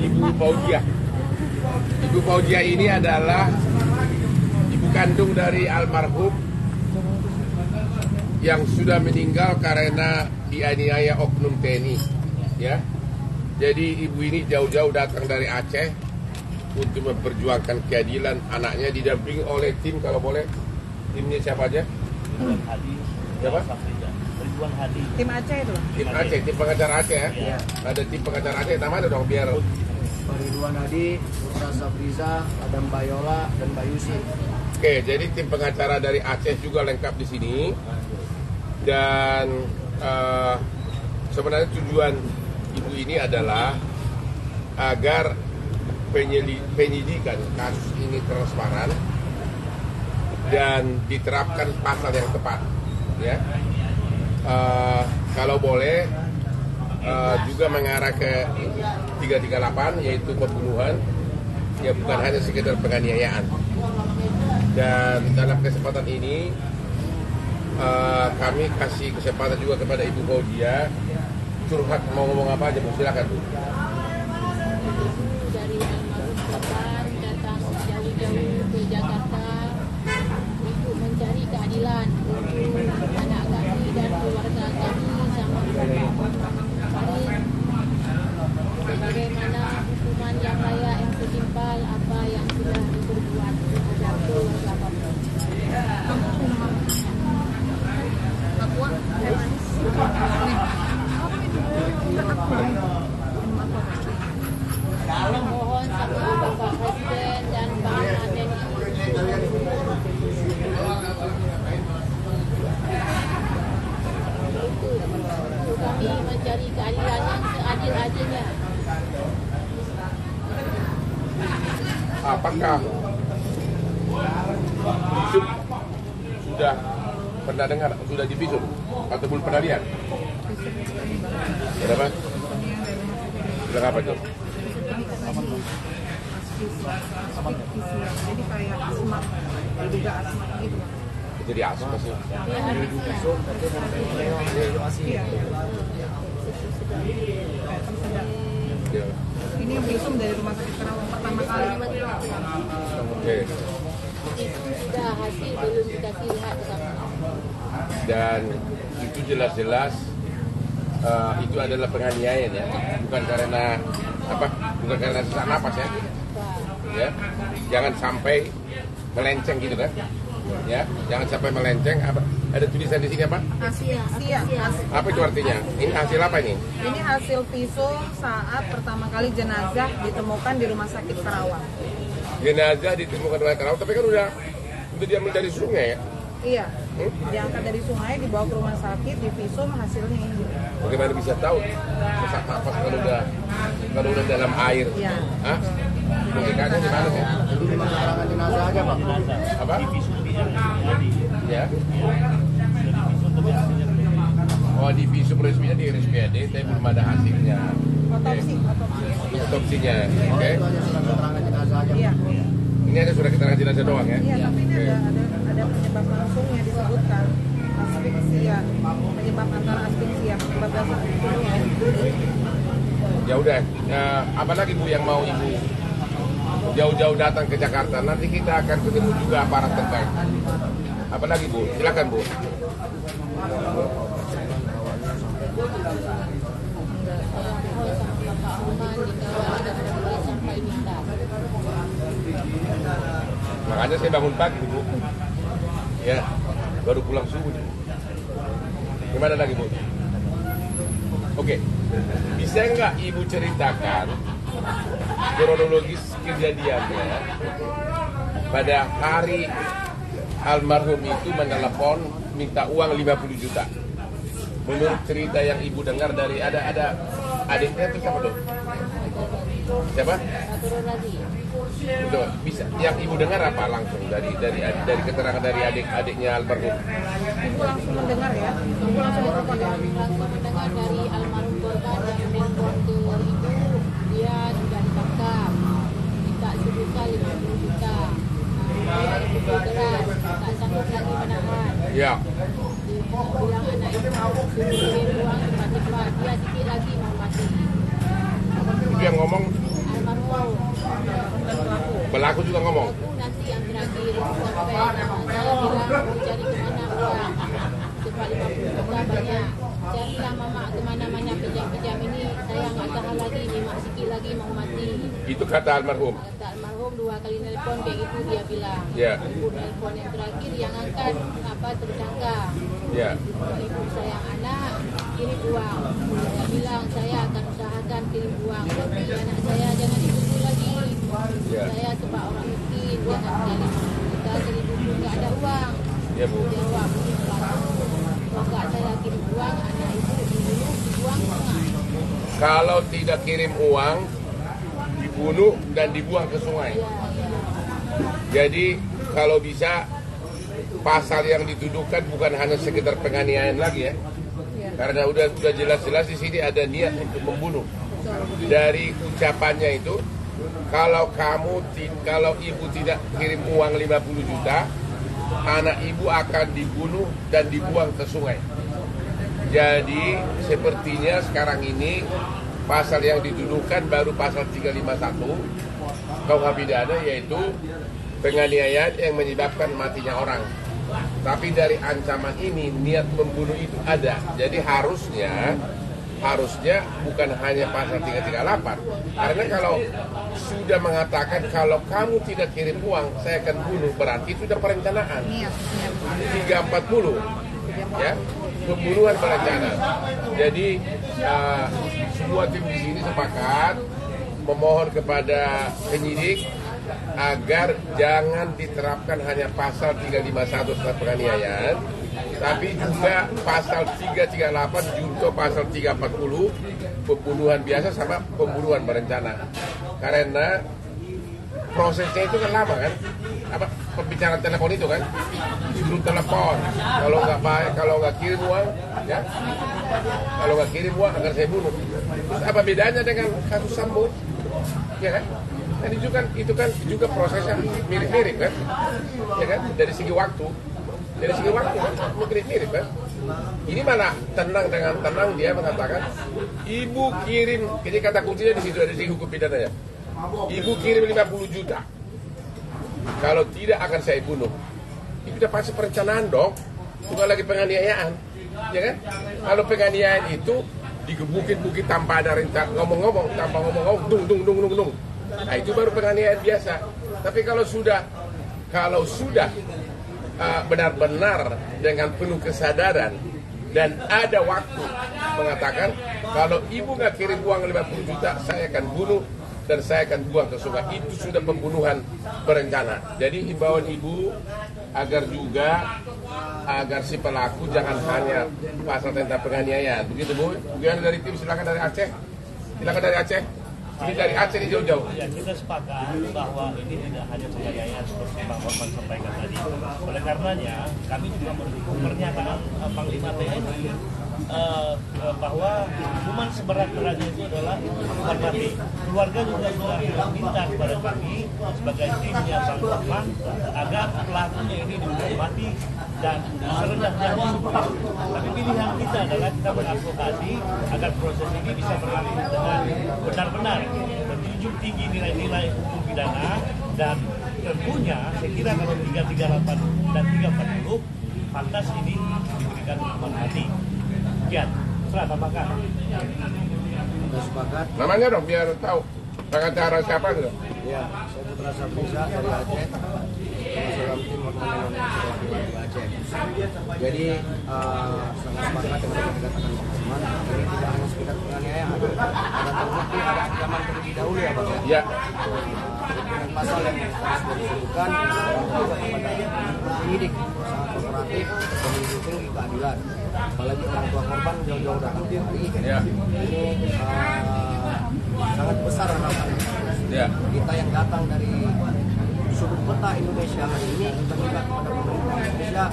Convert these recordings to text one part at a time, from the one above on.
Ibu Fauzia. Ibu Fauzia ini adalah ibu kandung dari almarhum yang sudah meninggal karena dianiaya oknum TNI, ya. Jadi ibu ini jauh-jauh datang dari Aceh untuk memperjuangkan keadilan anaknya, didampingi oleh tim, kalau boleh, timnya siapa aja? Siapa? Tim Aceh itu. Tim Aceh, tim pengacara Aceh ya. Iya. Ada tim pengacara Aceh, namanya dong biar. Ridwan Hadi, Putra Safriza, Adam Bayola, dan Bayusi. Oke, jadi tim pengacara dari Aceh juga lengkap di sini. Dan sebenarnya tujuan ibu ini adalah agar penyidikan kasus ini transparan dan diterapkan pasal yang tepat, ya. Kalau boleh juga mengarah ke 338, yaitu pembunuhan, ya bukan hanya sekedar penganiayaan. Dan dalam kesempatan ini kami kasih kesempatan juga kepada Ibu Fauzia curhat, mau ngomong apa aja Bu, silakan Bu. Dari almarhum korban datang jauh-jauh ke Jakarta untuk mencari keadilan untuk anak kami dan keluarga kami sama kami, bagaimana hukuman yang layak yang setimpal apa yang sudah diperbuat terhadap keluarga kami. Mohon sama Bapak Presiden dan Panglima untuk kami mencari keadilan yang seadil-adilnya. Apakah visum sudah pernah dengar, sudah divisum atau belum pernah lihat? Berapa? Bilang apa tuh? Jadi kayak asma, diduga asma gitu. Jadi asma sih. Iya. Ya. Ini visum dari rumah sakit Karawang pertama kali. Oke. Itu sudah hasil belum dikasih lihat ke kami. Dan itu jelas-jelas itu adalah penganiayaan, ya, bukan karena apa, bukan karena sesak napas, ya. Ya, jangan sampai melenceng gitu kan, ya, jangan sampai melenceng. Apa ada tulisan di sini apa? Asfiksia. Apa itu artinya? Ini hasil apa ini? Ini hasil visum saat pertama kali jenazah ditemukan di rumah sakit Karawang. Jenazah ditemukan di Karawang, tapi kan udah diambil dari sungai, ya. Iya. Diangkat dari sungai, dibawa ke rumah sakit, divisum, hasilnya ini. Bagaimana bisa tahu sesak napas kalau udah dalam air? Iya. Hah? Logikanya di mana sih? Jadi cuma keterangan jenazah aja, Pak. Apa? Ya. Oh, di visum resminya di RSPAD, tapi belum ada hasilnya. Otopsi. Otopsinya, oke. Itu hanya surat keterangan jenazah aja, Pak. Iya. Ini ada surat keterangan jenazah doang, ya? Iya, tapi ini ada penyebab langsungnya disebutkan asfiksia, penyebab antara asfiksia, penyebab dasar asfiksia. Ya udah, apalagi Bu yang mau Ibu jauh-jauh datang ke Jakarta, nanti kita akan ketemu juga aparat terkait. Apalagi Bu, silakan Bu. Makanya saya bangun pagi Bu, ya, baru pulang subuh. Gimana lagi Bu? Oke, bisa nggak Ibu ceritakan kronologis kejadiannya pada hari almarhum itu menelepon minta uang 50 juta. Menurut cerita yang Ibu dengar dari ada adiknya itu siapa tuh? Siapa? Betul. Bisa yang Ibu dengar apa langsung dari keterangan dari adik-adiknya almarhum? Ibu langsung mendengar ya, Ibu langsung ditelepon ya. Langsung mendengar dari almarhum korban yang menelpon ke ibu, dia sudah ditangkap, minta sebesar 50 juta. Dia dipukul keras, tak sanggup lagi menahan. Ya. Dia bilang anak itu suruh kirim uang cepat-cepat, dia sikit lagi mau mati. Itu yang ngomong Pelaku juga ngomong. Aku nanti yang terakhir sampai saya bilang mau cari kemana uang cepat 50 juta banyak. Carilah mama kemana-mana pinjam-pinjam ini saya nggak tahan lagi, ini mak sikit lagi mau mati. Itu kata almarhum. Kata almarhum 2 kali nelpon kayak gitu dia bilang. Ya. Ibu nelpon yang terakhir yang angkat tersangka. Ya. Ibu sayang anak kirim uang. Saya bilang saya akan usahakan kirim uang. Tapi anak saya jangan ditunggu lagi. Ya. Saya sebab orang miskin jangan cari kita cari buku nggak ada uang. Ya, Bu. Jawab pelaku. Kalau nggak saya kirim uang anak ibu dibunuh dibuang sungai. Kalau tidak kirim uang, dibunuh dan dibuang ke sungai. Ya, ya. Jadi kalau bisa pasal yang dituduhkan bukan hanya sekedar penganiayaan lagi ya. Karena udah jelas-jelas di sini ada niat untuk membunuh. Dari ucapannya itu, kalau ibu tidak kirim uang 50 juta, anak ibu akan dibunuh dan dibuang ke sungai. Jadi sepertinya sekarang ini pasal yang dituduhkan baru pasal 351 KUH pidana, yaitu penganiayaan yang menyebabkan matinya orang. Tapi dari ancaman ini niat membunuh itu ada. Jadi harusnya bukan hanya pasal 338. Karena kalau sudah mengatakan kalau kamu tidak kirim uang saya akan bunuh, berarti itu sudah perencanaan. 340 ya, pembunuhan berencana. Jadi semua tim di sini sepakat memohon kepada penyidik agar jangan diterapkan hanya pasal 351 tentang penganiayaan, tapi juga pasal 338 junto pasal 340 pembunuhan biasa sama pembunuhan berencana. Karena prosesnya itu kan lama kan, pembicaraan telepon itu kan, disuruh telepon, kalau nggak kirim uang, ya, kalau nggak kirim uang agar saya bunuh. Terus apa bedanya dengan kasus Sambo, ya kan? Dan itu kan juga prosesnya mirip-mirip kan, ya kan? Dari segi waktu kan mirip-mirip kan. Ini malah tenang, dengan tenang dia mengatakan, ibu kirim, jadi kata kuncinya di situ ada di hukum pidananya. Ibu kirim 50 juta. Kalau tidak akan saya bunuh. Itu udah pasti perencanaan dong. Bukan lagi penganiayaan, ya kan? Kalau penganiayaan itu digebukin tanpa ada rencana, ngomong-ngomong, tanpa ngomong-ngomong, dung. Nah itu baru penganiayaan biasa. Tapi kalau sudah benar-benar dengan penuh kesadaran dan ada waktu mengatakan kalau ibu nggak kirim uang 50 juta saya akan bunuh dan saya akan buang ke sungai, itu sudah pembunuhan berencana. Jadi himbauan ibu agar si pelaku jangan hanya pasal tentang penganiayaan. Begitu Bu. Kemudian dari tim silakan dari Aceh. Ini dari Aceh di jauh-jauh. Ya, kita sepakat bahwa ini tidak hanya penganiayaan seperti Bang Orman sampaikan tadi. Oleh karenanya, kami juga mendukung pernyataan Panglima TNI bahwa hukuman seberat-beratnya itu adalah hukuman mati. Keluarga juga sudah minta kepada kami sebagai timnya Bang Orman agar pelakunya ini dihukum mati dan serendah-rendahnya sumpah. Tapi pilihan kita adalah kita mengadvokasi agar proses ini bisa berlangsung dengan benar-benar menjunjung tinggi nilai-nilai hukum pidana, dan tentunya saya kira kalau 338 dan 340 pantas ini diberikan hukuman mati. Sekian, serah tambahkan. Sudah sepakat. Namanya dong biar tahu. Pengacara siapa gitu? Ya, saya Putra Sabrisa dari Aceh. Dalam tim Orman Indonesia di Aceh. Jadi sangat sepakat dengan apa yang dikatakan Bang Orman. Ini tidak hanya sekedar penganiayaan, ada terbukti ada ancaman terlebih dahulu ya Bang ya. Ya. Dengan pasal yang sudah disebutkan juga kepada penyidik sangat kooperatif dan mendukung keadilan. Apalagi orang tua korban jauh-jauh datang kemari. Ya. Ini sangat besar harapan Ya. kita yang datang dari sudut peta Indonesia hari ini, kita minta kepada pemerintah Indonesia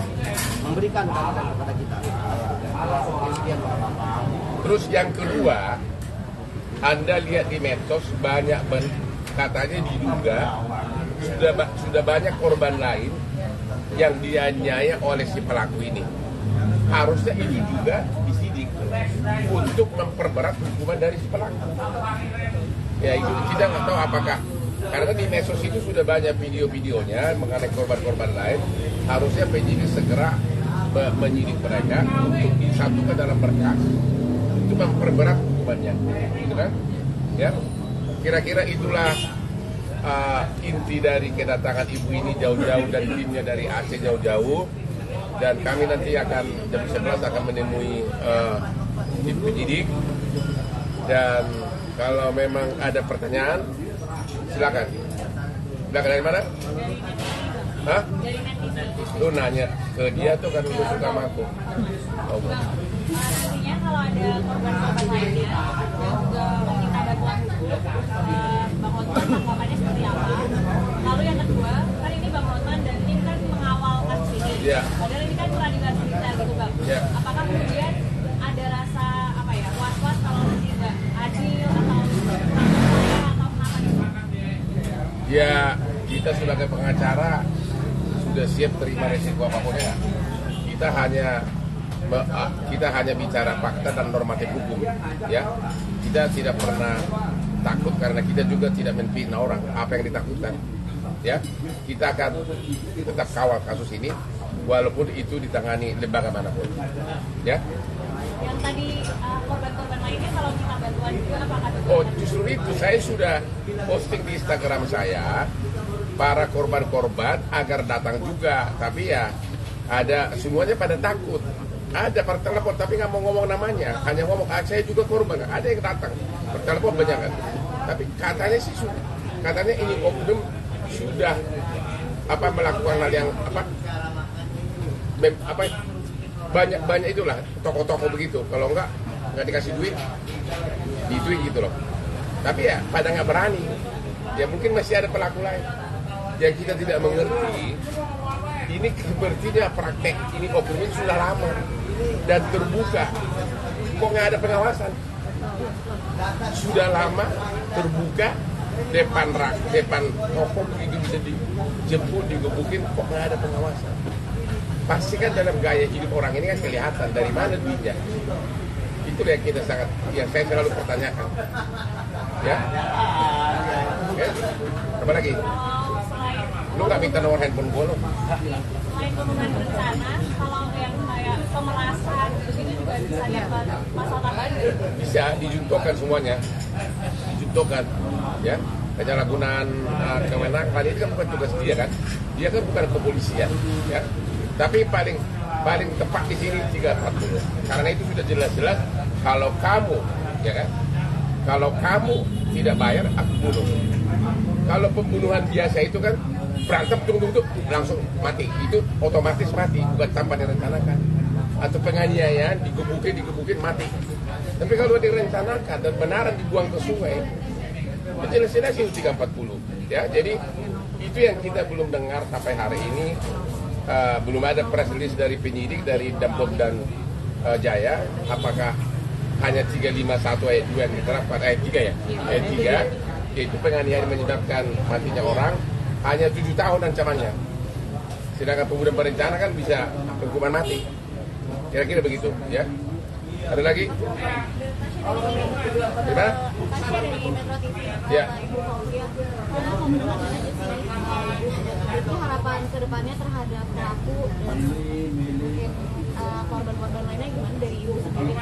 memberikan keadilan kepada kita. Sekian Pak. Terus yang kedua, Anda lihat di medsos banyak katanya diduga sudah banyak korban lain yang dianiaya oleh si pelaku ini. Harusnya ini juga disidik untuk memperberat hukuman dari si pelaku. Ya itu kita nggak tahu apakah karena di medsos itu sudah banyak video-videonya mengenai korban-korban lain. Harusnya penyidik segera menyidik mereka untuk disatukan dalam berkas, itu memperberat hukumannya, gitu kan? Ya, kira-kira itulah inti dari kedatangan ibu ini jauh-jauh dan timnya dari Aceh jauh-jauh. Dan kami nanti akan jam 11 akan menemui tim penyidik. Dan kalau memang ada pertanyaan, silakan. Silakan dari mana? Hah? Lu nanya ke dia tuh kan lu suka sama aku. Oh, Artinya kalau ada korban-korban lainnya juga meminta bantuan hukum, Bang Hotman tanggapannya seperti apa? Lalu yang kedua, kan ini Bang Hotman dan tim kan mengawal kasus ini. Iya. Padahal ini kan peradilan militer gitu Bang. Iya. Apakah kemudian ada rasa apa ya was-was kalau tidak adil atau saya atau kenapa gitu? ya kita sebagai pengacara sudah siap terima resiko apapun ya. Kita hanya bicara fakta dan normatif hukum, ya. Kita tidak pernah takut karena kita juga tidak menfitnah orang. Apa yang ditakutkan, ya. Kita akan tetap kawal kasus ini, walaupun itu ditangani lembaga manapun, ya. Yang tadi korban-korban lainnya kalau minta bantuan juga apakah juga? Oh, justru itu saya sudah posting di Instagram saya para korban-korban agar datang juga, tapi ya ada semuanya pada takut. Ada pertelepon tapi nggak mau ngomong namanya, hanya ngomong saya juga korban. Ada yang datang pertelepon banyak kan, tapi katanya sih katanya ini oknum sudah melakukan hal yang banyak itulah toko-toko begitu. Kalau nggak dikasih duit, dituin gitu loh. Tapi ya pada nggak berani. Ya mungkin masih ada pelaku lain yang kita tidak mengerti. Ini sepertinya praktek ini oknum ini sudah lama dan terbuka. Kok nggak ada pengawasan? Sudah lama terbuka depan toko begitu bisa dijemput, digebukin, kok nggak ada pengawasan? Pasti kan dalam gaya hidup orang ini kan kelihatan dari mana duitnya. Itu yang saya selalu pertanyakan. Ya. Oke. Apa lagi? Lu nggak minta nomor handphone gue lo? Selain pembunuhan berencana, kalau yang kayak pemerasan gitu juga bisa dapat pasal tambahan? Bisa dijuntokan semuanya, dijuntokan, ya. Penyalahgunaan kewenangan itu kan bukan tugas dia kan bukan kepolisian, ya. Tapi paling tepat di sini 340. Karena itu sudah jelas-jelas kalau kamu, ya kan, kalau kamu tidak bayar aku bunuh. Kalau pembunuhan biasa itu kan berantem tung langsung mati, itu otomatis mati, bukan tanpa direncanakan. Atau penganiayaan digebukin mati. Tapi kalau direncanakan dan benaran dibuang ke sungai, jelas-jelas itu 340, ya. Jadi itu yang kita belum dengar sampai hari ini. Belum ada press release dari penyidik dari Dampom dan Jaya. Apakah hanya 351 ayat 2 yang diterapkan, ayat 3 ya? Ayat 3 yaitu penganiayaan menyebabkan matinya orang, hanya 7 tahun ancamannya. Sedangkan pembunuhan berencana kan bisa hukuman mati. Kira-kira begitu, ya. Ada lagi? Gimana? Ya. Itu harapan kedepannya terhadap pelaku dan mungkin korban-korban lainnya gimana dari ibu sendiri?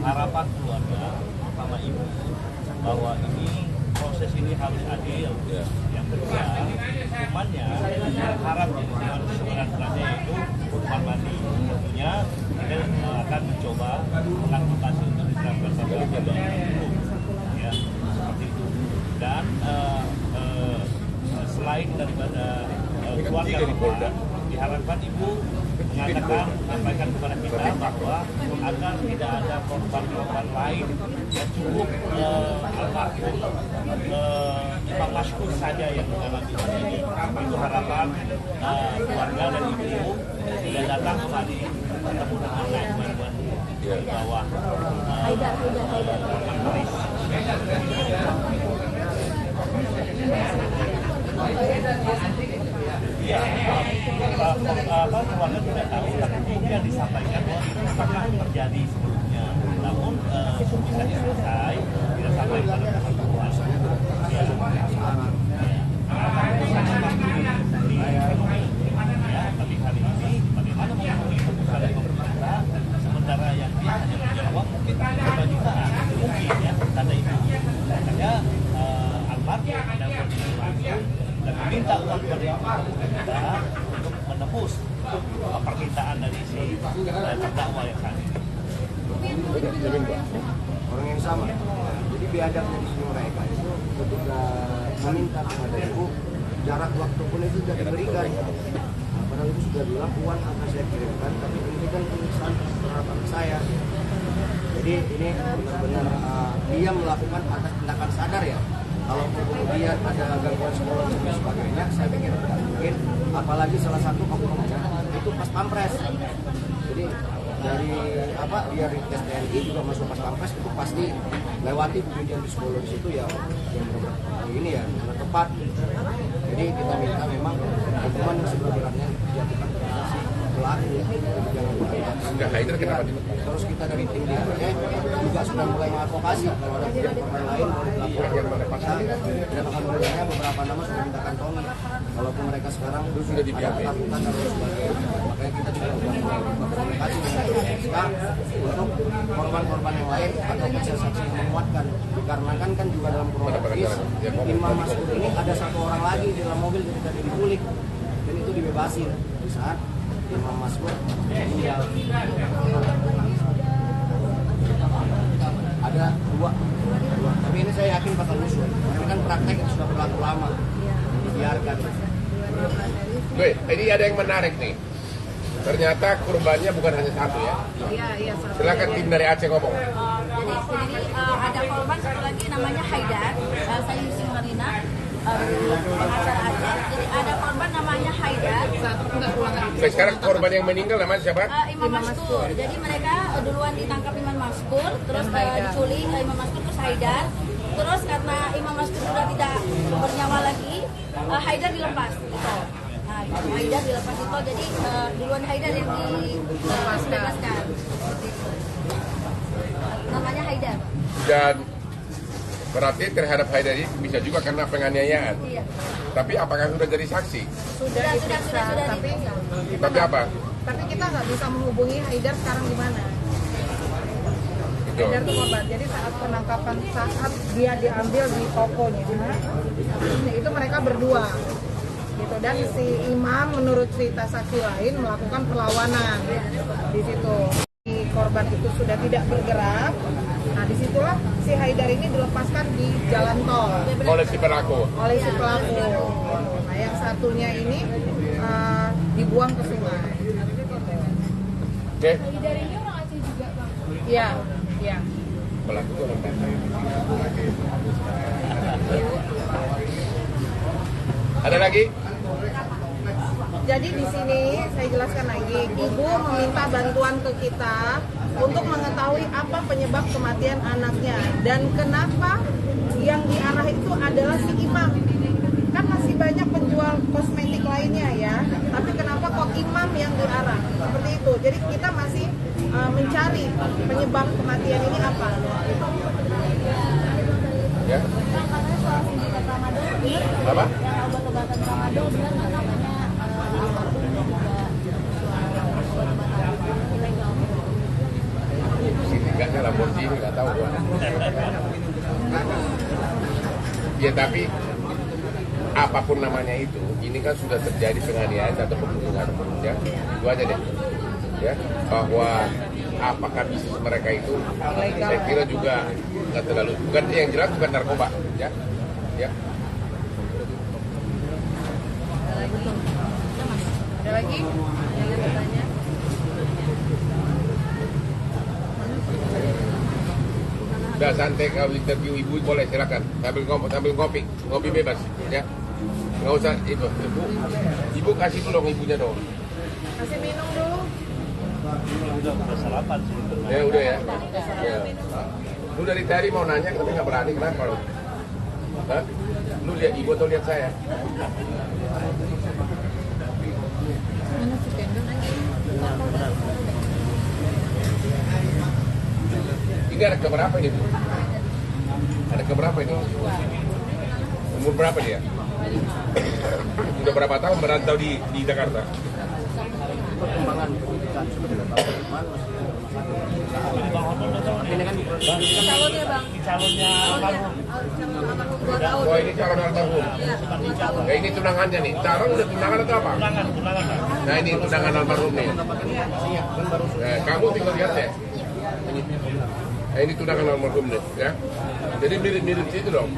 Harapan keluarga pertama ibu bahwa ini proses ini harus adil. Yang kedua, hukumannya harap dengan seberat-beratnya itu hukuman mati. Tentunya kita akan mencoba melakukan untuk diterapkan pada hukum. Ya, seperti itu. Dan selain daripada keluarga korban, diharapkan ibu menyampaikan kepada kita bahwa agar tidak ada korban-korban lain yang cukup almarhum Bang Maskur saja yang mengalami hal ini. Itu harapan keluarga dan ibu tidak datang kembali bertemu dengan teman-teman di bawah Paris. Ya, keluarga tidak tahu, tapi kemudian disampaikan bahwa ini pernah terjadi sebelumnya. Namun bisa diselesai misalnya tidak sekarang. Ya, tapi kali ini bagaimana memenuhi kebutuhan pemerintah sementara yang dia hanya menjawab mungkin 5 jutaan mungkin ya karena itu makanya Almar dan kondisi langsung dan meminta uang kepada pemerintah untuk menebus permintaan dari si terdakwa yang saat ini. Orang yang sama. Jadi biadabnya di sini mereka itu ketika meminta kepada ibu, jarak waktu pun itu sudah diberikan. Nah, padahal itu sudah bilang uang akan saya kirimkan, tapi ini kan pemeriksaan terhadap anak saya. Jadi ini benar-benar dia melakukan atas tindakan sadar ya. Kalau kemudian ada gangguan psikologis dan sebagainya, saya pikir tidak mungkin. Apalagi salah satu oknumnya itu pas pampres. Jadi dari dia di tes TNI juga masuk pas pampres itu pasti lewati penelitian psikologis itu ya yang ini ya benar tepat. Jadi kita minta memang hukuman yang seberat-beratnya dijatuhkan kepada si pelaku ya. Jangan berhati-hati. Enggak, Haider kenapa di Terus kita dari tim DRC juga sudah mulai mengadvokasi kalau ada korban lain boleh dilaporkan. Dan alhamdulillahnya beberapa nama sudah minta kantongi. Walaupun mereka sekarang sudah di ada ketakutan dan sebagainya. Makanya kita juga sudah berkomunikasi dengan LPSK untuk korban-korban yang lain atau saksi-saksi yang menguatkan. Dikarenakan kan juga dalam kronologis Imam Maskur ini ada satu orang lagi di dalam mobil ketika dia diculik dan itu dibebasin di saat Imam Maskur meninggal. Ada dua. Tapi ini saya yakin bakal usul. Ini kan praktek yang sudah berlaku lama. Dibiarkan. Ini ada yang menarik nih. Ternyata korbannya bukan hanya satu ya. Iya, satu. Silakan tim dari Aceh ngomong. Jadi ada korban satu lagi namanya Haidar. Saya Yusuf Marina, pengacara Aceh. Jadi ada korban namanya Haidar. Sekarang korban yang meninggal namanya siapa? Imam Maskur. Jadi mereka duluan ditangkap Imam Maskur, terus diculik Imam Maskur terus Haidar. Terus karena Imam Maskur sudah tidak bernyawa lagi, Haidar dilepas. Gitu. Nah, Haidar dilepas itu, jadi duluan Haidar yang dilepaskan. Namanya Haidar. Dan berarti terhadap Haidar ini bisa juga karena penganiayaan. Iya. Tapi apakah sudah jadi saksi? Sudah diperiksa, tapi Tapi apa? tapi kita nggak bisa menghubungi Haidar sekarang di mana. Itu. Haidar itu korban. Jadi saat penangkapan, saat dia diambil di tokonya, itu mereka berdua. Gitu. Dan si imam menurut cerita saksi lain melakukan perlawanan di situ. Si korban itu sudah tidak bergerak. Nah disitulah si Haidar ini dilepaskan di jalan tol Oleh si pelaku. oleh si pelaku. Nah yang satunya ini dibuang ke sungai. Oke. Haidar ini orang Aceh juga, Bang. Iya, iya. Pelaku itu orang Batak. Ada lagi? Jadi di sini saya jelaskan lagi, ibu meminta bantuan ke kita untuk mengetahui apa penyebab kematian anaknya dan kenapa yang diarah itu adalah si imam. Kan masih banyak penjual kosmetik lainnya ya, tapi kenapa kok imam yang diarah? Seperti itu. Jadi kita masih mencari penyebab kematian ini apa. Ya. Bang, katanya soal sindikat Ramadan, benar Apa? yang obat-obatan Ramadan, benar nggak katanya almarhum juga obat-obatan ilegal? Sindikatnya Lamborghini ini nggak tahu gua. Ya tapi apapun namanya itu, ini kan sudah terjadi penganiayaan atau pembunuhan, ya. Itu aja deh, ya. Bahwa apakah bisnis mereka itu, saya kira juga nggak terlalu, bukan yang jelas bukan narkoba, ya, ya. Ada lagi? Yang bertanya? Udah santai kalau interview ibu boleh silakan sambil ngopi bebas, ya. Nggak usah itu, ibu kasih dulu ibunya dong. Kasih minum dulu. Udah sarapan sih. Ya udah ya. Ya. Lu dari tadi mau nanya tapi nggak berani, kenapa lu? Hah? Lu lihat ibu atau lihat saya? Mana si Kendon lagi? Ini ada keberapa ini bu? Anak keberapa ini? Umur berapa dia? Udah berapa tahun merantau di Jakarta? Perkembangan pendidikan seperti kata Pak Iman masih di rumah sakit perusahaan. Ini kan Calonnya bang. Calonnya almarhum. Calon almarhum 2 tahun. Oh ini calon almarhum. Iya, 2 tahun. Ya ini tunangannya nih. Calon udah tunangan atau apa? Tunangan. Nah ini tunangan almarhum nih. kan baru Kamu tinggal lihat ya. Nah ini tunangan almarhum nih ya. Jadi mirip-mirip situ dong.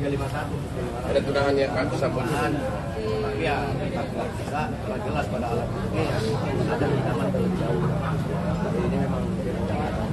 351. Ada tunangannya kan sambung. Tapi ya nggak bisa kalau jelas pada alat ini ya ada pinjaman terlalu jauh. Jadi ini memang direncanakan.